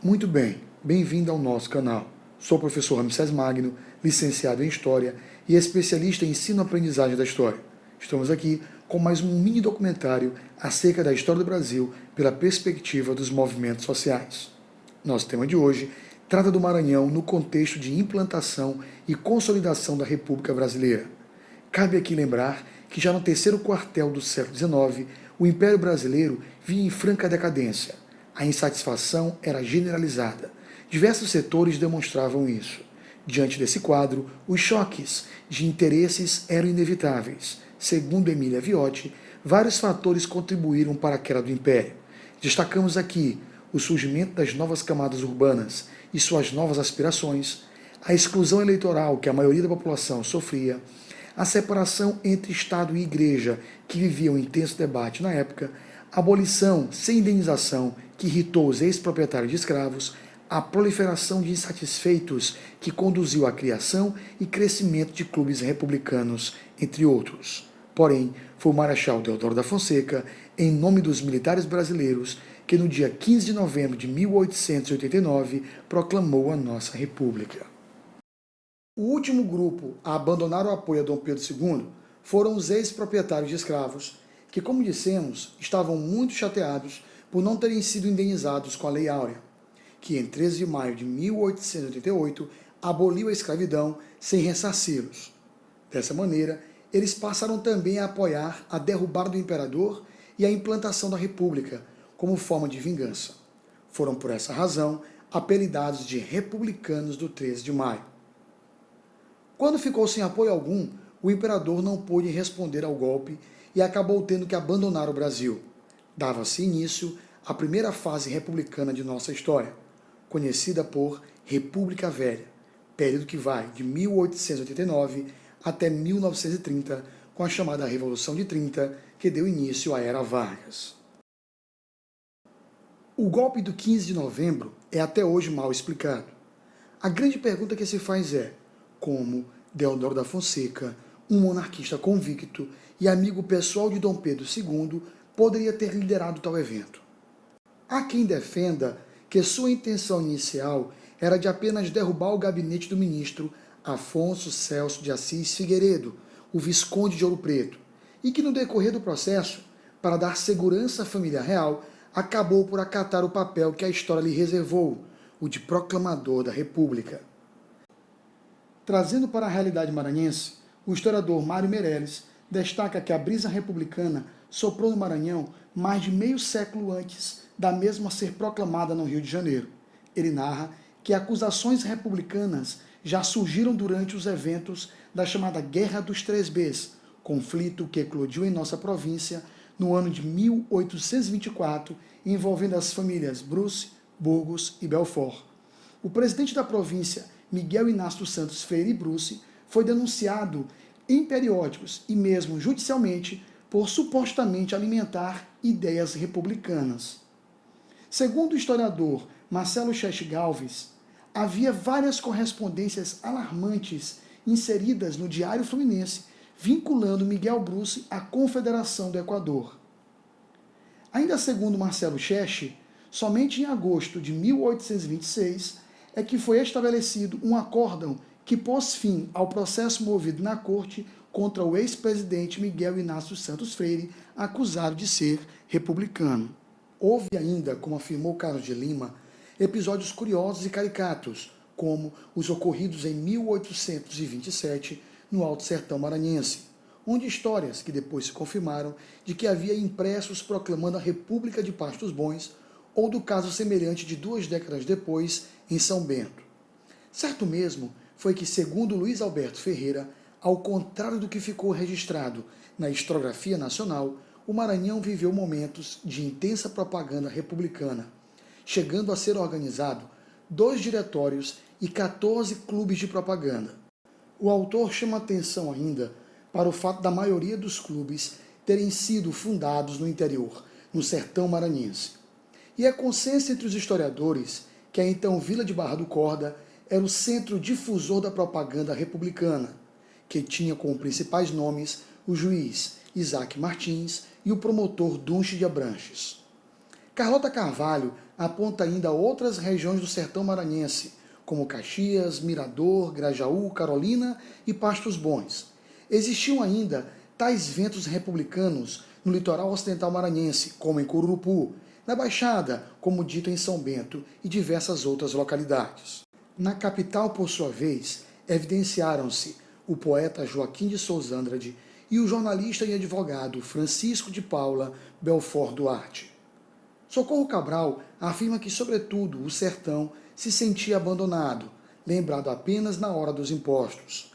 Muito bem, bem-vindo ao nosso canal. Sou o professor Ramsés Magno, licenciado em História e especialista em ensino-aprendizagem da história. Estamos aqui com mais um mini documentário acerca da história do Brasil pela perspectiva dos movimentos sociais. Nosso tema de hoje trata do Maranhão no contexto de implantação e consolidação da República Brasileira. Cabe aqui lembrar que já no terceiro quartel do século XIX, o Império Brasileiro vinha em franca decadência. A insatisfação era generalizada. Diversos setores demonstravam isso. Diante desse quadro, os choques de interesses eram inevitáveis. Segundo Emília Viotti, vários fatores contribuíram para a queda do Império. Destacamos aqui o surgimento das novas camadas urbanas e suas novas aspirações, a exclusão eleitoral que a maioria da população sofria, a separação entre Estado e Igreja, que vivia um intenso debate na época, a abolição sem indenização, que irritou os ex-proprietários de escravos, a proliferação de insatisfeitos, que conduziu à criação e crescimento de clubes republicanos, entre outros. Porém, foi o Marechal Deodoro da Fonseca, em nome dos militares brasileiros, que no dia 15 de novembro de 1889 proclamou a nossa República. O último grupo a abandonar o apoio a Dom Pedro II foram os ex-proprietários de escravos, que, como dissemos, estavam muito chateados por não terem sido indenizados com a Lei Áurea, que em 13 de maio de 1888 aboliu a escravidão sem ressarci-los. Dessa maneira, eles passaram também a apoiar a derrubada do imperador e a implantação da República, como forma de vingança. Foram, por essa razão, apelidados de republicanos do 13 de maio. Quando ficou sem apoio algum, o imperador não pôde responder ao golpe e acabou tendo que abandonar o Brasil. Dava-se início à primeira fase republicana de nossa história, conhecida por República Velha, período que vai de 1889 até 1930, com a chamada Revolução de 30, que deu início à Era Vargas. O golpe do 15 de novembro é até hoje mal explicado. A grande pergunta que se faz é como Deodoro da Fonseca, um monarquista convicto e amigo pessoal de Dom Pedro II, poderia ter liderado tal evento. Há quem defenda que sua intenção inicial era de apenas derrubar o gabinete do ministro Afonso Celso de Assis Figueiredo, o Visconde de Ouro Preto, e que no decorrer do processo, para dar segurança à família real, acabou por acatar o papel que a história lhe reservou, o de proclamador da República. Trazendo para a realidade maranhense, o historiador Mário Meirelles destaca que a brisa republicana soprou no Maranhão mais de meio século antes da mesma ser proclamada no Rio de Janeiro. Ele narra que acusações republicanas já surgiram durante os eventos da chamada Guerra dos Três Bs, conflito que eclodiu em nossa província no ano de 1824, envolvendo as famílias Bruce, Burgos e Belfort. O presidente da província, Miguel Inácio dos Santos Freire e Bruce, foi denunciado em periódicos e mesmo judicialmente por supostamente alimentar ideias republicanas. Segundo o historiador Marcelo Cheste Galvez, havia várias correspondências alarmantes inseridas no Diário Fluminense, vinculando Miguel Bruce à Confederação do Equador. Ainda segundo Marcelo Cheste, somente em agosto de 1826 é que foi estabelecido um acórdão que pôs fim ao processo movido na corte contra o ex-presidente Miguel Inácio Santos Freire, acusado de ser republicano. Houve ainda, como afirmou Carlos de Lima, episódios curiosos e caricatos, como os ocorridos em 1827 no Alto Sertão Maranhense, onde histórias que depois se confirmaram de que havia impressos proclamando a República de Pastos Bons, ou do caso semelhante de 2 décadas depois em São Bento. Certo mesmo foi que, segundo Luiz Alberto Ferreira, ao contrário do que ficou registrado na historiografia nacional, o Maranhão viveu momentos de intensa propaganda republicana, chegando a ser organizado 2 diretórios e 14 clubes de propaganda. O autor chama atenção ainda para o fato da maioria dos clubes terem sido fundados no interior, no sertão maranhense. E é consenso entre os historiadores que a então Vila de Barra do Corda era o centro difusor da propaganda republicana, que tinha como principais nomes o juiz Isaac Martins e o promotor Dunche de Abranches. Carlota Carvalho aponta ainda outras regiões do sertão maranhense, como Caxias, Mirador, Grajaú, Carolina e Pastos Bons. Existiam ainda tais ventos republicanos no litoral ocidental maranhense, como em Cururupu, na Baixada, como dito em São Bento e diversas outras localidades. Na capital, por sua vez, evidenciaram-se o poeta Joaquim de Souza Andrade e o jornalista e advogado Francisco de Paula Belfort Duarte. Socorro Cabral afirma que, sobretudo, o sertão se sentia abandonado, lembrado apenas na hora dos impostos.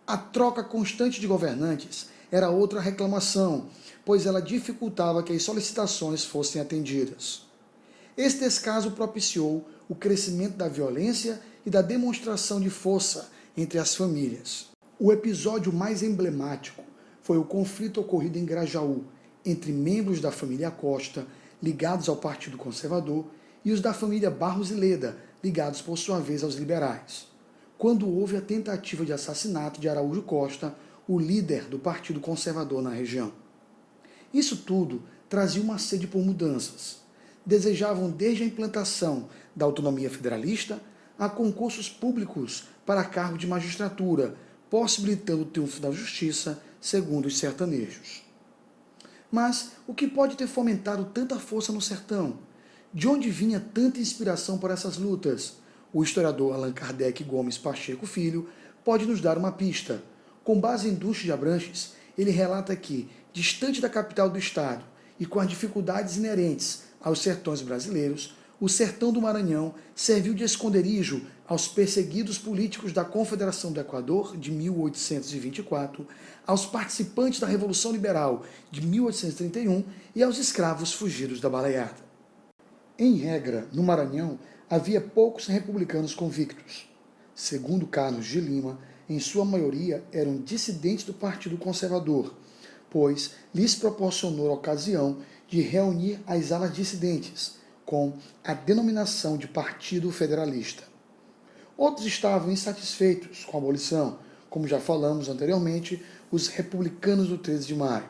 A troca constante de governantes era outra reclamação, pois ela dificultava que as solicitações fossem atendidas. Este descaso propiciou o crescimento da violência e da demonstração de força entre as famílias. O episódio mais emblemático foi o conflito ocorrido em Grajaú entre membros da família Costa, ligados ao Partido Conservador, e os da família Barros e Leda, ligados por sua vez aos liberais, quando houve a tentativa de assassinato de Araújo Costa, o líder do Partido Conservador na região. Isso tudo trazia uma sede por mudanças. Desejavam desde a implantação da autonomia federalista a concursos públicos para cargo de magistratura, possibilitando o triunfo da justiça, segundo os sertanejos. Mas o que pode ter fomentado tanta força no sertão? De onde vinha tanta inspiração por essas lutas? O historiador Allan Kardec Gomes Pacheco Filho pode nos dar uma pista. Com base em Ducho de Abranches, ele relata que, distante da capital do estado e com as dificuldades inerentes aos sertões brasileiros, o sertão do Maranhão serviu de esconderijo aos perseguidos políticos da Confederação do Equador de 1824, aos participantes da Revolução Liberal de 1831 e aos escravos fugidos da baleada. Em regra, no Maranhão, havia poucos republicanos convictos. Segundo Carlos de Lima, em sua maioria eram dissidentes do Partido Conservador, pois lhes proporcionou a ocasião de reunir as alas dissidentes, com a denominação de Partido Federalista. Outros estavam insatisfeitos com a abolição, como já falamos anteriormente, os republicanos do 13 de maio.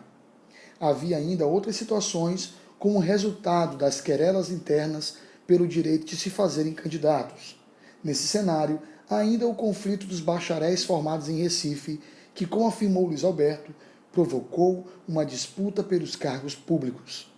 Havia ainda outras situações como resultado das querelas internas pelo direito de se fazerem candidatos. Nesse cenário, há ainda o conflito dos bacharéis formados em Recife, que, como afirmou Luiz Alberto, provocou uma disputa pelos cargos públicos,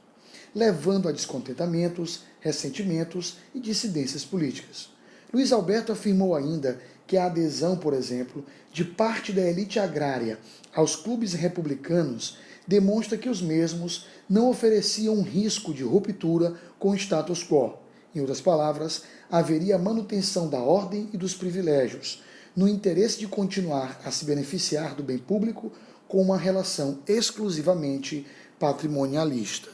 levando a descontentamentos, ressentimentos e dissidências políticas. Luiz Alberto afirmou ainda que a adesão, por exemplo, de parte da elite agrária aos clubes republicanos demonstra que os mesmos não ofereciam um risco de ruptura com o status quo. Em outras palavras, haveria manutenção da ordem e dos privilégios, no interesse de continuar a se beneficiar do bem público com uma relação exclusivamente patrimonialista.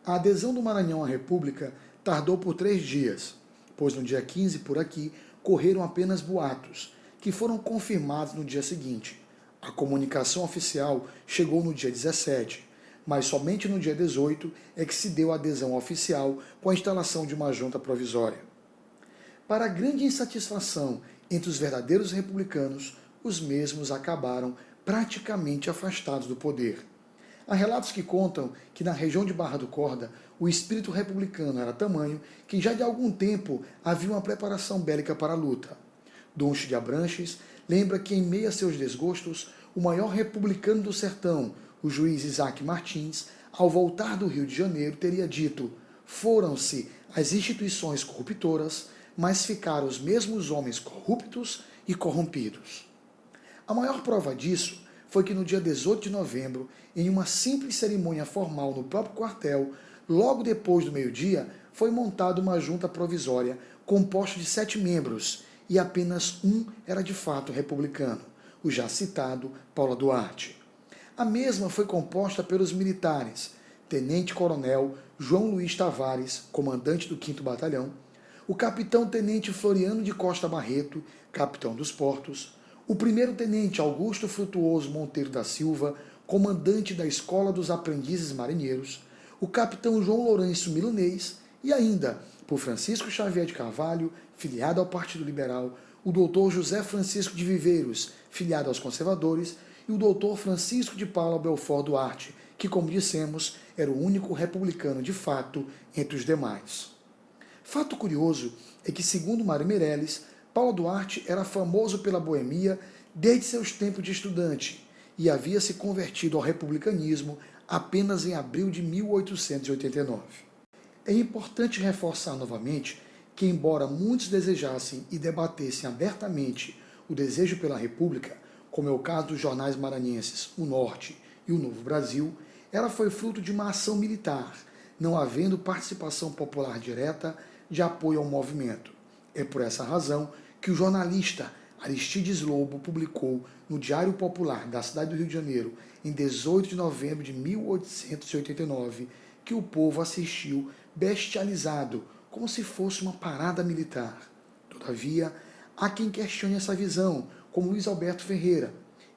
A adesão do Maranhão à República tardou por 3 dias, pois no dia 15 por aqui correram apenas boatos, que foram confirmados no dia seguinte. A comunicação oficial chegou no dia 17, mas somente no dia 18 é que se deu a adesão oficial com a instalação de uma junta provisória. Para a grande insatisfação entre os verdadeiros republicanos, os mesmos acabaram praticamente afastados do poder. Há relatos que contam que na região de Barra do Corda, o espírito republicano era tamanho que já de algum tempo havia uma preparação bélica para a luta. Ducho de Abranches lembra que, em meio a seus desgostos, o maior republicano do sertão, o juiz Isaac Martins, ao voltar do Rio de Janeiro, teria dito: foram-se as instituições corruptoras, mas ficaram os mesmos homens corruptos e corrompidos. A maior prova disso foi que no dia 18 de novembro, em uma simples cerimônia formal no próprio quartel, logo depois do meio-dia, foi montada uma junta provisória composta de 7 membros, e apenas um era de fato republicano, o já citado Paula Duarte. A mesma foi composta pelos militares, Tenente-Coronel João Luiz Tavares, comandante do 5º Batalhão, o Capitão-Tenente Floriano de Costa Barreto, capitão dos portos, o 1º-Tenente Augusto Frutuoso Monteiro da Silva, comandante da Escola dos Aprendizes Marinheiros, o Capitão João Lourenço Milanês e ainda, por Francisco Xavier de Carvalho, filiado ao Partido Liberal, o Dr. José Francisco de Viveiros, filiado aos conservadores, e o Dr. Francisco de Paula Belfort Duarte, que, como dissemos, era o único republicano de fato entre os demais. Fato curioso é que, segundo Mário Meirelles, Paulo Duarte era famoso pela boemia desde seus tempos de estudante e havia se convertido ao republicanismo apenas em abril de 1889. É importante reforçar novamente que, embora muitos desejassem e debatessem abertamente o desejo pela República, como é o caso dos jornais maranhenses O Norte e O Novo Brasil, ela foi fruto de uma ação militar, não havendo participação popular direta de apoio ao movimento. É por essa razão que o jornalista Aristides Lobo publicou no Diário Popular da cidade do Rio de Janeiro, em 18 de novembro de 1889, que o povo assistiu bestializado, como se fosse uma parada militar. Todavia, há quem questione essa visão, como Luiz Alberto Ferreira.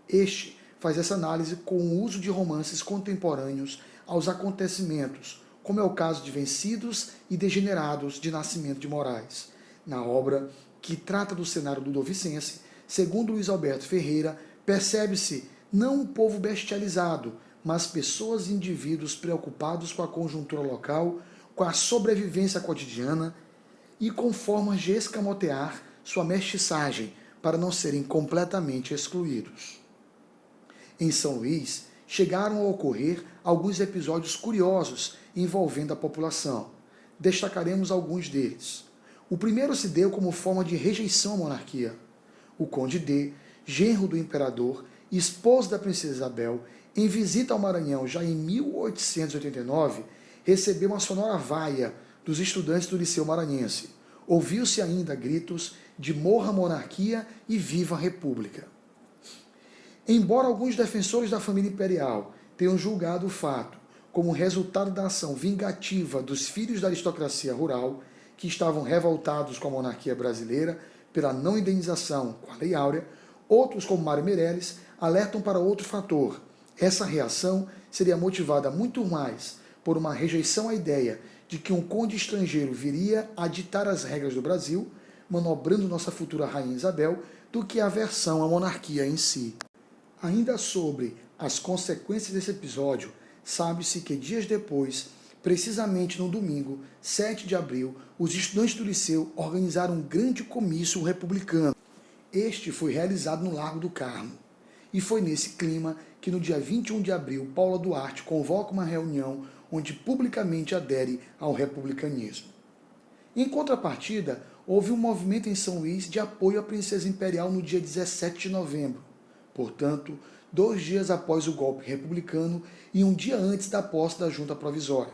Este faz essa análise com o uso de romances contemporâneos aos acontecimentos, como é o caso de Vencidos e Degenerados, de Nascimento de Moraes. Na obra, que trata do cenário ludovicense, segundo Luiz Alberto Ferreira, percebe-se não um povo bestializado, mas pessoas e indivíduos preocupados com a conjuntura local, com a sobrevivência cotidiana e com formas de escamotear sua mestiçagem para não serem completamente excluídos. Em São Luís, chegaram a ocorrer alguns episódios curiosos envolvendo a população. Destacaremos alguns deles. O primeiro se deu como forma de rejeição à monarquia. O conde D, genro do imperador e esposo da princesa Isabel, em visita ao Maranhão já em 1889, recebeu uma sonora vaia dos estudantes do Liceu Maranhense. Ouviu-se ainda gritos de morra a monarquia e viva a república. Embora alguns defensores da família imperial tenham julgado o fato como resultado da ação vingativa dos filhos da aristocracia rural, que estavam revoltados com a monarquia brasileira pela não indenização com a Lei Áurea, outros, como Mário Meirelles, alertam para outro fator. Essa reação seria motivada muito mais por uma rejeição à ideia de que um conde estrangeiro viria a ditar as regras do Brasil, manobrando nossa futura rainha Isabel, do que a aversão à monarquia em si. Ainda sobre as consequências desse episódio, sabe-se que dias depois, precisamente no domingo, 7 de abril, os estudantes do Liceu organizaram um grande comício republicano. Este foi realizado no Largo do Carmo. E foi nesse clima que no dia 21 de abril, Paulo Duarte convoca uma reunião onde publicamente adere ao republicanismo. Em contrapartida, houve um movimento em São Luís de apoio à princesa imperial no dia 17 de novembro. Portanto, 2 dias após o golpe republicano e um dia antes da posse da junta provisória.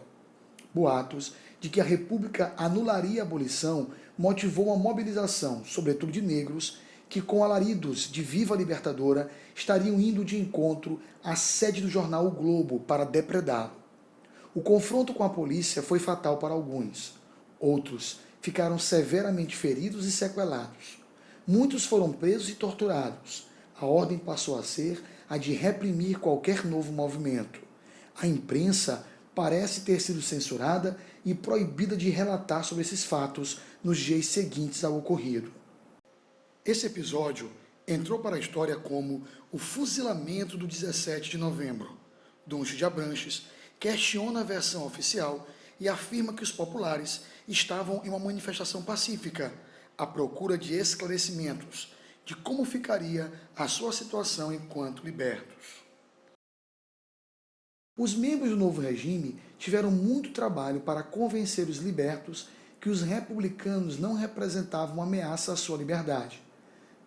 Boatos de que a República anularia a abolição motivou uma mobilização, sobretudo de negros, que com alaridos de Viva Libertadora estariam indo de encontro à sede do jornal O Globo para depredá-lo. O confronto com a polícia foi fatal para alguns. Outros ficaram severamente feridos e sequelados. Muitos foram presos e torturados. A ordem passou a ser a de reprimir qualquer novo movimento. A imprensa parece ter sido censurada e proibida de relatar sobre esses fatos nos dias seguintes ao ocorrido. Esse episódio entrou para a história como o fuzilamento do 17 de novembro. Doncho de Abranches questiona a versão oficial e afirma que os populares estavam em uma manifestação pacífica, à procura de esclarecimentos de como ficaria a sua situação enquanto libertos. Os membros do novo regime tiveram muito trabalho para convencer os libertos que os republicanos não representavam uma ameaça à sua liberdade.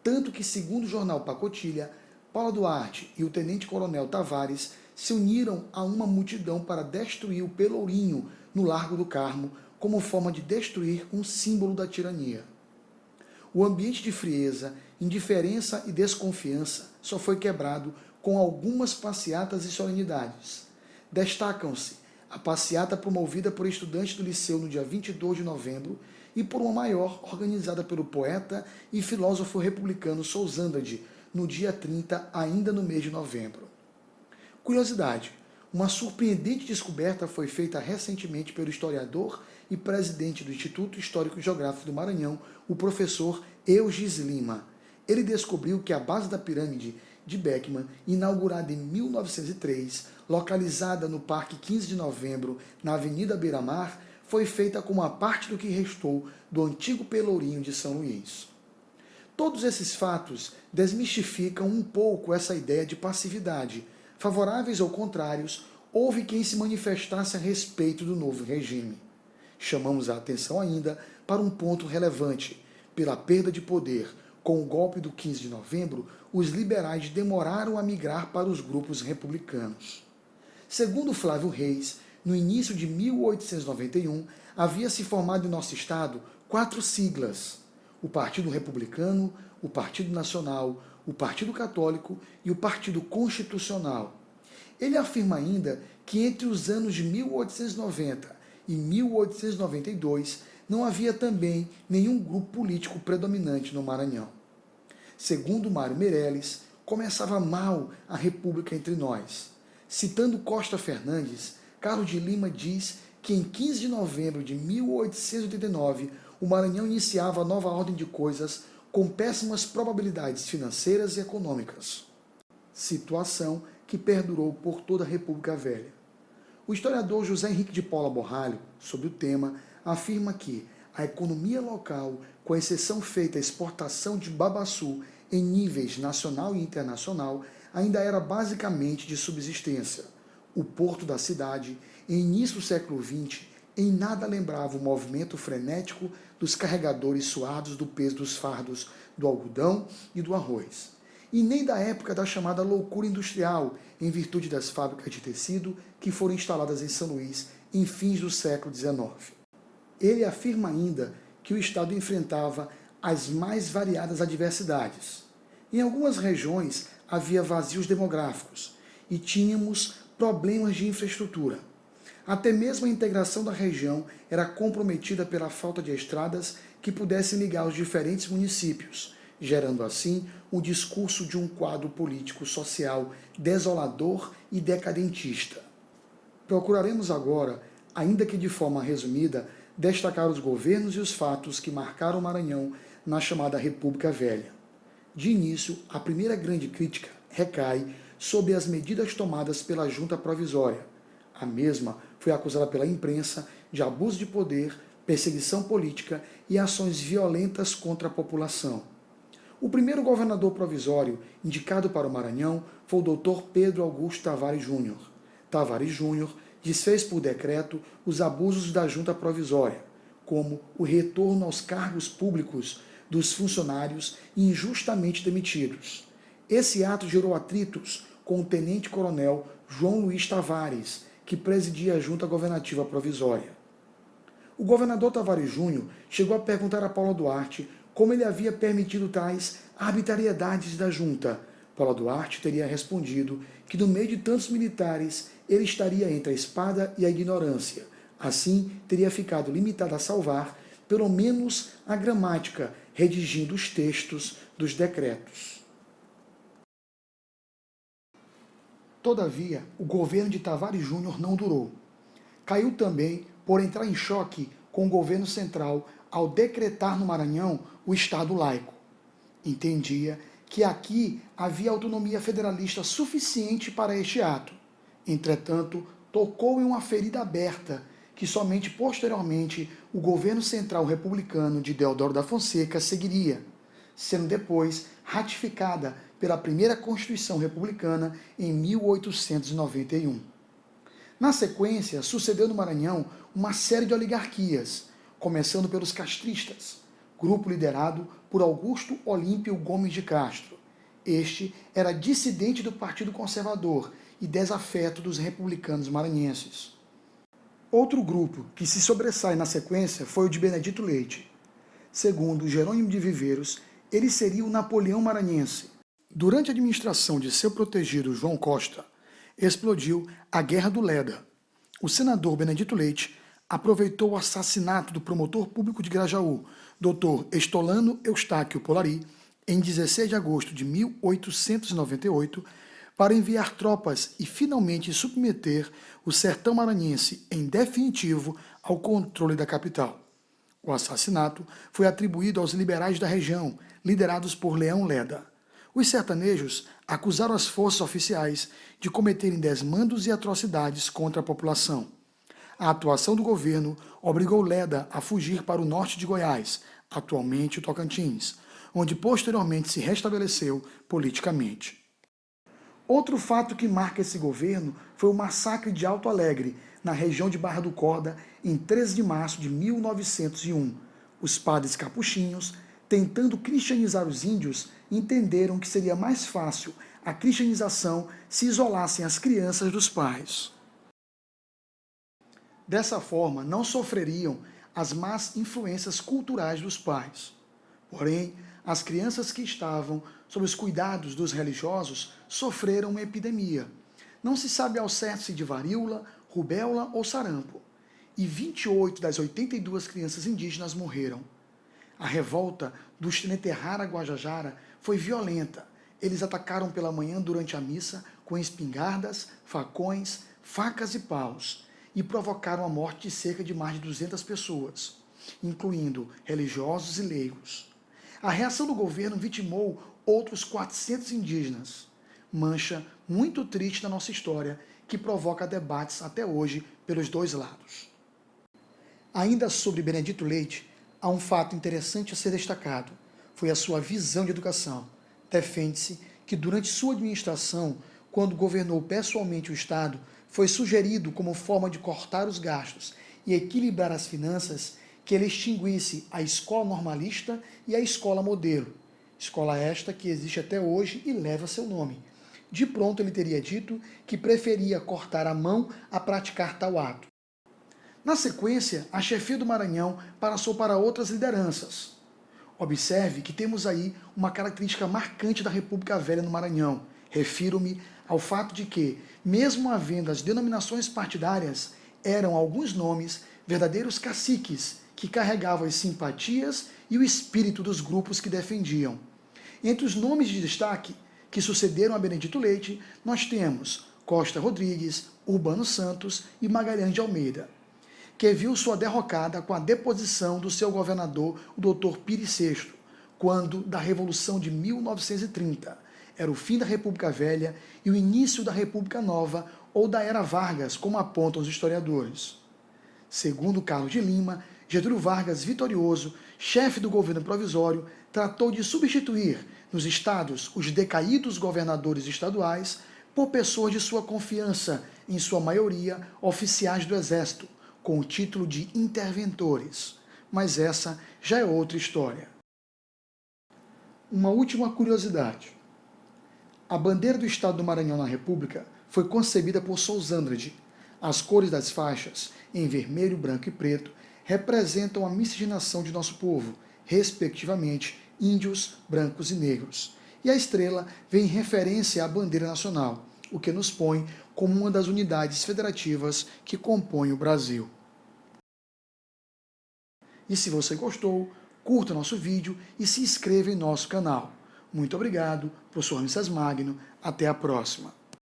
Tanto que, segundo o jornal Pacotilha, Paulo Duarte e o tenente-coronel Tavares se uniram a uma multidão para destruir o Pelourinho no Largo do Carmo como forma de destruir um símbolo da tirania. O ambiente de frieza, indiferença e desconfiança só foi quebrado com algumas passeatas e solenidades. Destacam-se a passeata promovida por estudantes do Liceu no dia 22 de novembro e por uma maior organizada pelo poeta e filósofo republicano Sousândade no dia 30, ainda no mês de novembro. Curiosidade, uma surpreendente descoberta foi feita recentemente pelo historiador e presidente do Instituto Histórico e Geográfico do Maranhão, o professor Eugis Lima. Ele descobriu que a base da pirâmide de Beckmann, inaugurada em 1903, localizada no Parque 15 de Novembro, na Avenida Beira-Mar, foi feita como a parte do que restou do antigo Pelourinho de São Luís. Todos esses fatos desmistificam um pouco essa ideia de passividade. Favoráveis ou contrários, houve quem se manifestasse a respeito do novo regime. Chamamos a atenção ainda para um ponto relevante. Pela perda de poder com o golpe do 15 de novembro, os liberais demoraram a migrar para os grupos republicanos. Segundo Flávio Reis, no início de 1891, havia se formado em nosso estado 4 siglas: o Partido Republicano, o Partido Nacional, o Partido Católico e o Partido Constitucional. Ele afirma ainda que entre os anos de 1890 e 1892 não havia também nenhum grupo político predominante no Maranhão. Segundo Mário Meirelles, começava mal a república entre nós. Citando Costa Fernandes, Carlos de Lima diz que em 15 de novembro de 1889 o Maranhão iniciava a nova ordem de coisas com péssimas probabilidades financeiras e econômicas. Situação que perdurou por toda a República Velha. O historiador José Henrique de Paula Borralho, sobre o tema, afirma que a economia local, com exceção feita à exportação de babaçu em níveis nacional e internacional, ainda era basicamente de subsistência. O porto da cidade, em início do século XX, em nada lembrava o movimento frenético dos carregadores suados do peso dos fardos do algodão e do arroz. E nem da época da chamada loucura industrial, em virtude das fábricas de tecido que foram instaladas em São Luís em fins do século XIX. Ele afirma ainda que o Estado enfrentava as mais variadas adversidades. Em algumas regiões havia vazios demográficos e tínhamos problemas de infraestrutura. Até mesmo a integração da região era comprometida pela falta de estradas que pudessem ligar os diferentes municípios, gerando assim o discurso de um quadro político-social desolador e decadentista. Procuraremos agora, ainda que de forma resumida, destacar os governos e os fatos que marcaram o Maranhão na chamada República Velha. De início, a primeira grande crítica recai sobre as medidas tomadas pela Junta Provisória. A mesma foi acusada pela imprensa de abuso de poder, perseguição política e ações violentas contra a população. O primeiro governador provisório indicado para o Maranhão foi o Dr. Pedro Augusto Tavares Júnior. Tavares Júnior desfez por decreto os abusos da Junta Provisória, como o retorno aos cargos públicos dos funcionários injustamente demitidos. Esse ato gerou atritos com o tenente-coronel João Luiz Tavares, que presidia a Junta Governativa Provisória. O governador Tavares Júnior chegou a perguntar a Paula Duarte como ele havia permitido tais arbitrariedades da Junta. Paula Duarte teria respondido que no meio de tantos militares ele estaria entre a espada e a ignorância. Assim, teria ficado limitado a salvar, pelo menos, a gramática, redigindo os textos dos decretos. Todavia, o governo de Tavares Júnior não durou. Caiu também por entrar em choque com o governo central ao decretar no Maranhão o Estado laico. Entendia que aqui havia autonomia federalista suficiente para este ato. Entretanto, tocou em uma ferida aberta que somente posteriormente o governo central republicano de Deodoro da Fonseca seguiria, sendo depois ratificada pela primeira Constituição Republicana em 1891. Na sequência, sucedeu no Maranhão uma série de oligarquias, começando pelos castristas, grupo liderado por Augusto Olímpio Gomes de Castro. Este era dissidente do Partido Conservador e desafeto dos republicanos maranhenses. Outro grupo que se sobressai na sequência foi o de Benedito Leite. Segundo Jerônimo de Viveiros, ele seria o Napoleão maranhense. Durante a administração de seu protegido João Costa, explodiu a Guerra do Leda. O senador Benedito Leite aproveitou o assassinato do promotor público de Grajaú, Dr. Estolano Eustáquio Polari, em 16 de agosto de 1898, para enviar tropas e finalmente submeter o sertão maranhense em definitivo ao controle da capital. O assassinato foi atribuído aos liberais da região, liderados por Leão Leda. Os sertanejos acusaram as forças oficiais de cometerem desmandos e atrocidades contra a população. A atuação do governo obrigou Leda a fugir para o norte de Goiás, atualmente o Tocantins, onde posteriormente se restabeleceu politicamente. Outro fato que marca esse governo foi o massacre de Alto Alegre, na região de Barra do Corda, em 13 de março de 1901. Os padres capuchinhos, tentando cristianizar os índios, entenderam que seria mais fácil a cristianização se isolassem as crianças dos pais. Dessa forma, não sofreriam as más influências culturais dos pais. Porém, as crianças que estavam sob os cuidados dos religiosos sofreram uma epidemia. Não se sabe ao certo se de varíola, rubéola ou sarampo. E 28 das 82 crianças indígenas morreram. A revolta dos Teneterrara Guajajara foi violenta. Eles atacaram pela manhã durante a missa com espingardas, facões, facas e paus e provocaram a morte de cerca de mais de 200 pessoas, incluindo religiosos e leigos. A reação do governo vitimou outros 400 indígenas. Mancha muito triste na nossa história, que provoca debates até hoje pelos dois lados. Ainda sobre Benedito Leite, há um fato interessante a ser destacado. Foi a sua visão de educação. Defende-se que durante sua administração, quando governou pessoalmente o Estado, foi sugerido como forma de cortar os gastos e equilibrar as finanças que ele extinguisse a escola normalista e a escola modelo. Escola esta que existe até hoje e leva seu nome. De pronto ele teria dito que preferia cortar a mão a praticar tal ato. Na sequência, a chefia do Maranhão passou para outras lideranças. Observe que temos aí uma característica marcante da República Velha no Maranhão. Refiro-me ao fato de que, mesmo havendo as denominações partidárias, eram alguns nomes verdadeiros caciques que carregavam as simpatias e o espírito dos grupos que defendiam. Entre os nomes de destaque que sucederam a Benedito Leite, nós temos Costa Rodrigues, Urbano Santos e Magalhães de Almeida, que viu sua derrocada com a deposição do seu governador, o Dr. Pires VI, quando da Revolução de 1930. Era o fim da República Velha e o início da República Nova, ou da Era Vargas, como apontam os historiadores. Segundo Carlos de Lima, Getúlio Vargas, vitorioso, chefe do governo provisório, tratou de substituir nos estados os decaídos governadores estaduais por pessoas de sua confiança, em sua maioria oficiais do Exército, com o título de interventores. Mas essa já é outra história. Uma última curiosidade. A bandeira do Estado do Maranhão na República foi concebida por Sousandrade. As cores das faixas, em vermelho, branco e preto, representam a miscigenação de nosso povo, respectivamente índios, brancos e negros. E a estrela vem em referência à bandeira nacional, o que nos põe como uma das unidades federativas que compõem o Brasil. E se você gostou, curta nosso vídeo e se inscreva em nosso canal. Muito obrigado, professor Messias Magno. Até a próxima.